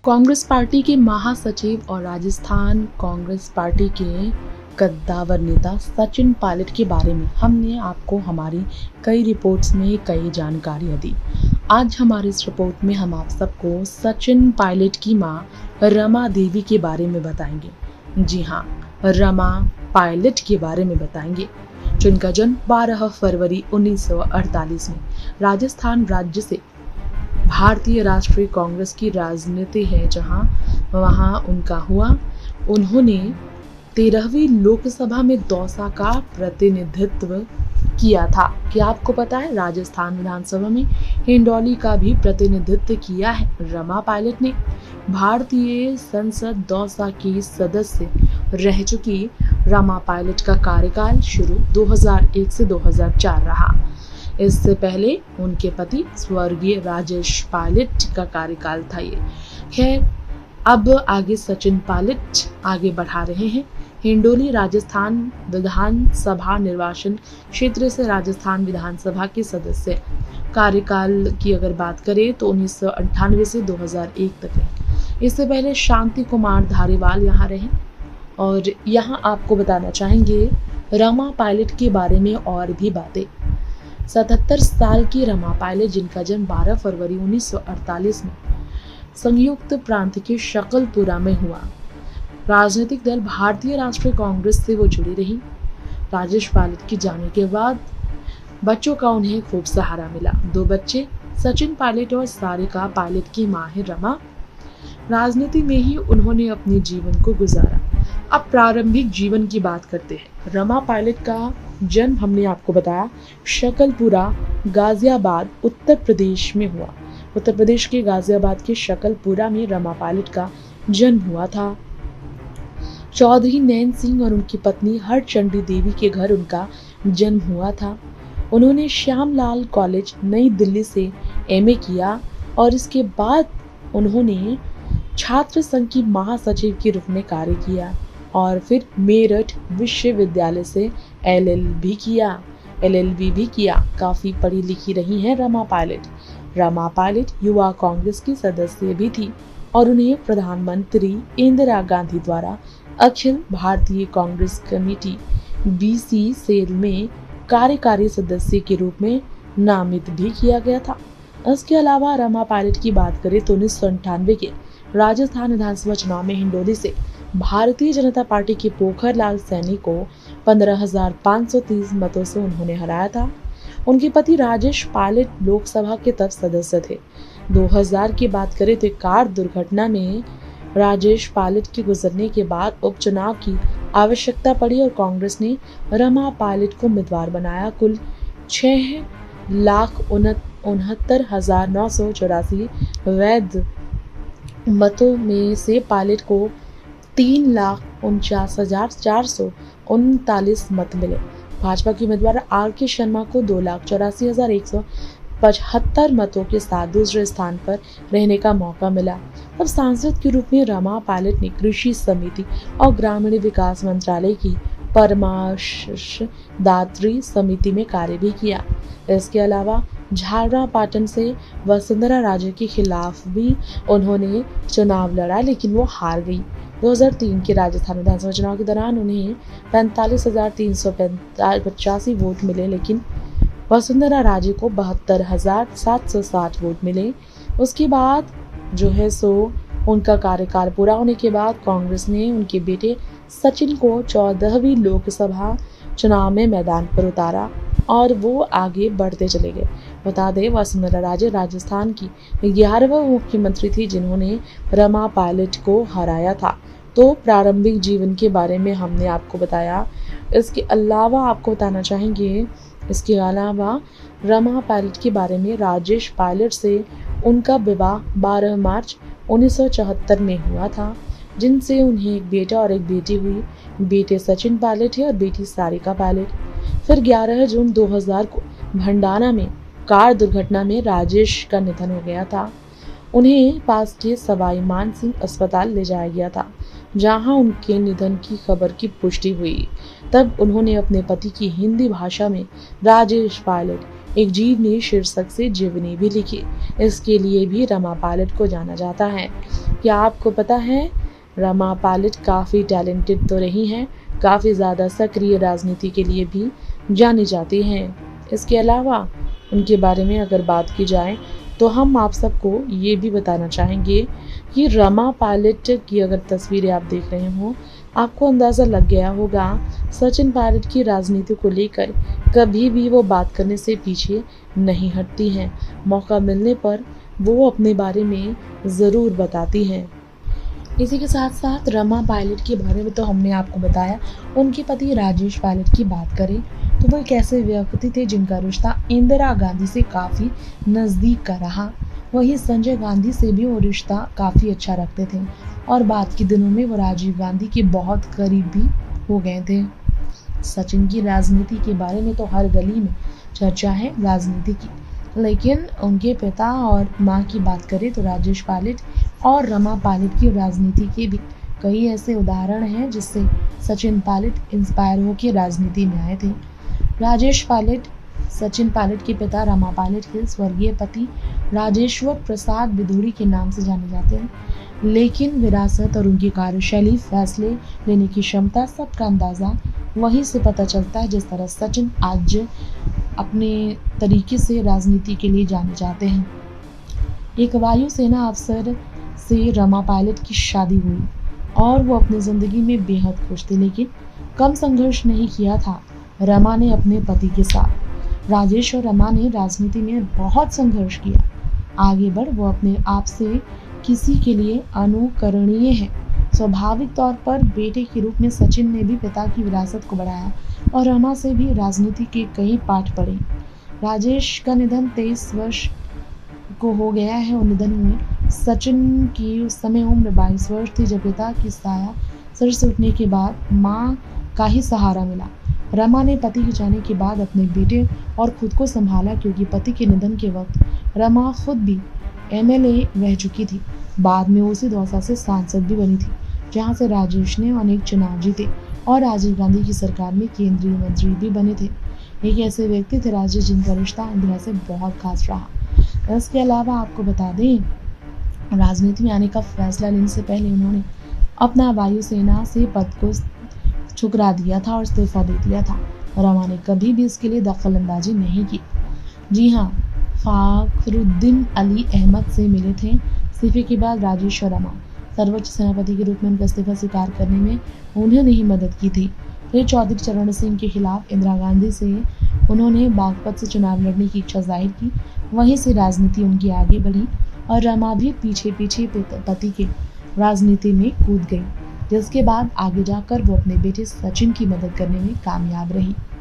Congress party के महासचिव और राजस्थान कांग्रेस पार्टी के कद्दावर नेता सचिन पायलट के बारे में हमने आपको हमारी कई रिपोर्ट्स में कई जानकारियां दी। आज हमारी इस रिपोर्ट में हम आप सबको सचिन पायलट की मां रमा देवी के बारे में बताएंगे। जी हाँ, रमा पायलट के बारे में बताएंगे, जिनका जन्म 12 फरवरी 1948 में राजस्थान राज्य से भारतीय राष्ट्रीय कांग्रेस की राजनीति है वहां उनका हुआ। उन्होंने 13वीं लोकसभा में दौसा का प्रतिनिधित्व किया था। क्या आपको पता है, राजस्थान विधानसभा में हिंडौली का भी प्रतिनिधित्व किया है रमा पायलट ने। भारतीय संसद दौसा की सदस्य रह चुकी रमा पायलट का कार्यकाल शुरू 2001 से 2004 रहा। इससे पहले उनके पति स्वर्गीय राजेश पायलट का कार्यकाल था ये। खैर, अब आगे सचिन पायलट आगे बढ़ा रहे हैं। हिंडोली राजस्थान विधानसभा निर्वाचन क्षेत्र से राजस्थान विधानसभा के सदस्य। कार्यकाल की अगर बात करें तो 1998 से 2001 तक रहे। इससे पहले शांति कुमार धारीवाल यहाँ रहे। और यहाँ आपको बताना चाहेंगे रमा पायलट के बारे में और भी बातें। 77 साल की रमा पायलट, जिनका जन्म 12 फरवरी 1948 में संयुक्त प्रांत के शकलपुरा में हुआ। राजनीतिक दल भारतीय राष्ट्रीय कांग्रेस से वो जुड़ी रही। राजेश पायलट के जाने के बाद बच्चों का उन्हें खूब सहारा मिला। 2 बच्चे सचिन पायलट और सारिका पायलट की मां है रमा। राजनीति में ही उन्होंने अपने जीवन को गुजारा। अब प्रारंभिक जीवन की बात करते हैं। रमा पायलट का जन्म हमने आपको बताया शकलपुरा, गाजियाबाद, उत्तर प्रदेश में हुआ। उत्तर प्रदेश के गाजियाबाद के शकलपुरा में रमा पायलट का जन्म हुआ था। चौधरी नैन सिंह और उनकी पत्नी हरचंडी देवी के घर उनका जन्म हुआ था। उन्होंने श्यामलाल कॉलेज नई दिल्ली से एमए किया और इसके बाद उन्होंने छात्र संघ की महासचिव के रूप में कार्य किया और फिर मेरठ विश्वविद्यालय से एलएलबी भी किया। काफी पढ़ी लिखी रही हैं रमा पायलट। रमा पायलट युवा कांग्रेस की सदस्य भी थी और उन्हें प्रधानमंत्री इंदिरा गांधी द्वारा Akhil Bharatiya Congress committee BC cell में कार्यकारी सदस्य के रूप में नामित भी किया गया था। इसके अलावा रमा पायलट की बात करें तो 1998 के राजस्थान विधानसभा चुनाव में हिंडोली से भारतीय जनता पार्टी के पोखरलाल सैनी को 15,530 मतों से उन्होंने हराया था। उनके पति राजेश पायलट लोकसभा के तब सदस्य थे। 2000 की बात करें तो कार दुर्घटना में राजेश पायलट के गुजरने के बाद उपचुनाव की आवश्यकता पड़ी और कांग्रेस ने रमा पायलट को उम्मीदवार बनाया। कुल 6,69,984 वैध मतों में से पायलट को 3,49,439 मत मिले। भाजपा के उम्मीदवार आर.के. शर्मा को 2,84,175 मतों के साथ दूसरे स्थान पर रहने का मौका मिला। अब सांसद के रूप में रमा पायलट ने कृषि समिति और ग्रामीण विकास मंत्रालय की परामर्शदात्री समिति में कार्य भी किया। इसके अलावा झालरापाटन से वसुंधरा राजे के खिलाफ भी उन्होंने चुनाव लड़ा, लेकिन वो हार गई। 2003 के राजस्थान विधानसभा चुनाव के दौरान उन्हें 45,385 वोट मिले, लेकिन वसुंधरा राजे को 72,760 वोट मिले। उसके बाद उनका कार्यकाल पूरा होने के बाद कांग्रेस ने उनके बेटे सचिन को 14वीं लोकसभा चुनाव में मैदान पर उतारा और वो आगे बढ़ते चले गए। बता दें, वसुंधरा राजे राजस्थान की 11वीं मुख्यमंत्री थी जिन्होंने रमा पायलट को हराया था। तो प्रारंभिक जीवन के बारे में हमने आपको बताया। इसके अलावा आपको बताना चाहेंगे, इसके अलावा रमा पायलट के बारे में राजेश पायलट से उनका विवाह 12 मार्च 1974 में हुआ था, जिनसे उन्हें एक बेटा और एक बेटी हुई। बेटे सचिन पायलट है और बेटी सारिका पायलट। फिर 11 जून 2000 को भंडारा में कार दुर्घटना में राजेश का निधन हो गया था। उन्हें पास के सवाई मान सिंह अस्पताल ले जाया गया था, जहां उनके निधन की खबर की पुष्टि हुई। तब उन्होंने अपने पति की हिंदी भाषा में राजेश पायलट एक जीवनी शीर्षक से जीवनी भी लिखी। इसके लिए भी रमा पायलट को जाना जाता है। क्या आपको पता है रमा पायलट काफ़ी टैलेंटेड तो रही हैं, काफ़ी ज़्यादा सक्रिय राजनीति के लिए भी जानी जाती हैं। इसके अलावा उनके बारे में अगर बात की जाए तो हम आप सबको ये भी बताना चाहेंगे कि रमा पायलट की अगर तस्वीरें आप देख रहे हो, आपको अंदाज़ा लग गया होगा सचिन पायलट की राजनीति को लेकर कभी भी वो बात करने से पीछे नहीं हटती हैं। मौका मिलने पर वो अपने बारे में ज़रूर बताती हैं। इसी के साथ साथ रमा पायलट के बारे में तो हमने आपको बताया। उनके पति राजेश पायलट की बात करें तो वो एक ऐसे व्यक्ति थे जिनका रिश्ता इंदिरा गांधी से काफ़ी नज़दीक का रहा। वहीं संजय गांधी से भी वो रिश्ता काफ़ी अच्छा रखते थे और बाद के दिनों में वो राजीव गांधी के बहुत करीब भी हो गए थे। सचिन की राजनीति के बारे में तो हर गली में चर्चा है राजनीति की, लेकिन उनके पिता और माँ की बात करें तो राजेश पायलट और रमा पायलट की राजनीति के भी कई ऐसे उदाहरण हैं जिससे सचिन पायलट इंस्पायर होकर राजनीति में आए थे। राजेश पायलट सचिन पायलट के पिता रमा पायलट के स्वर्गीय पति राजेश्वर प्रसाद बिधूड़ी के नाम से जाने जाते हैं, लेकिन विरासत और उनकी कार्यशैली, फैसले लेने की क्षमता, सबका अंदाज़ा वहीं से पता चलता है जिस तरह सचिन आज अपने तरीके से राजनीति के लिए जाने जाते हैं। एक वायुसेना अफसर से रमा पायलट की शादी हुई और वो अपनी ज़िंदगी में बेहद खुश थे, लेकिन कम संघर्ष नहीं किया था रमा ने अपने पति के साथ। राजेश और रमा ने राजनीति में बहुत संघर्ष किया। आगे बढ़ वो अपने आप से किसी के लिए अनुकरणीय है। स्वाभाविक तौर पर बेटे के रूप में सचिन ने भी पिता की विरासत को बढ़ाया और रमा से भी राजनीति के कई पाठ पढ़े। राजेश का निधन 23 वर्ष को हो गया है और निधन में सचिन की उस समय उम्र 22 वर्ष थी जब पिता की साया सिर से उठने के बाद माँ का ही सहारा मिला। रमा ने पति के जाने के बाद अपने बेटे और खुद को संभाला, क्योंकि पति के निधन के वक्त रमा खुद भी एमएलए रह चुकी थी। बाद में उसी दौसा से सांसद भी बनी थी, जहां से राजेश ने अनेक चुनाव जीते और राजीव गांधी की सरकार में केंद्रीय मंत्री भी बने थे। एक ऐसे व्यक्ति थे राजेश जिनका रिश्ता इंदिरा से बहुत खास रहा। इसके अलावा आपको बता दें, राजनीति में आने का फैसला लेने से पहले उन्होंने अपना वायुसेना से पद को ठुकरा दिया था और इस्तीफा दे दिया था। रमा ने कभी भी इसके लिए दखलंदाजी नहीं की। जी हाँ, फाखरुद्दीन अली अहमद से मिले थे। इस्तीफे के बाद राजेश और रमा सर्वोच्च सेनापति के रूप में उनका इस्तीफा स्वीकार करने में उन्होंने ही मदद की थी। फिर चौधरी चरण सिंह के खिलाफ इंदिरा गांधी से उन्होंने बागपत से चुनाव लड़ने की इच्छा जाहिर की। वहीं से राजनीति उनकी आगे बढ़ी और रमा भी पीछे पीछे पति के राजनीति में कूद गई, जिसके बाद आगे जाकर वो अपने बेटे सचिन की मदद करने में कामयाब रही।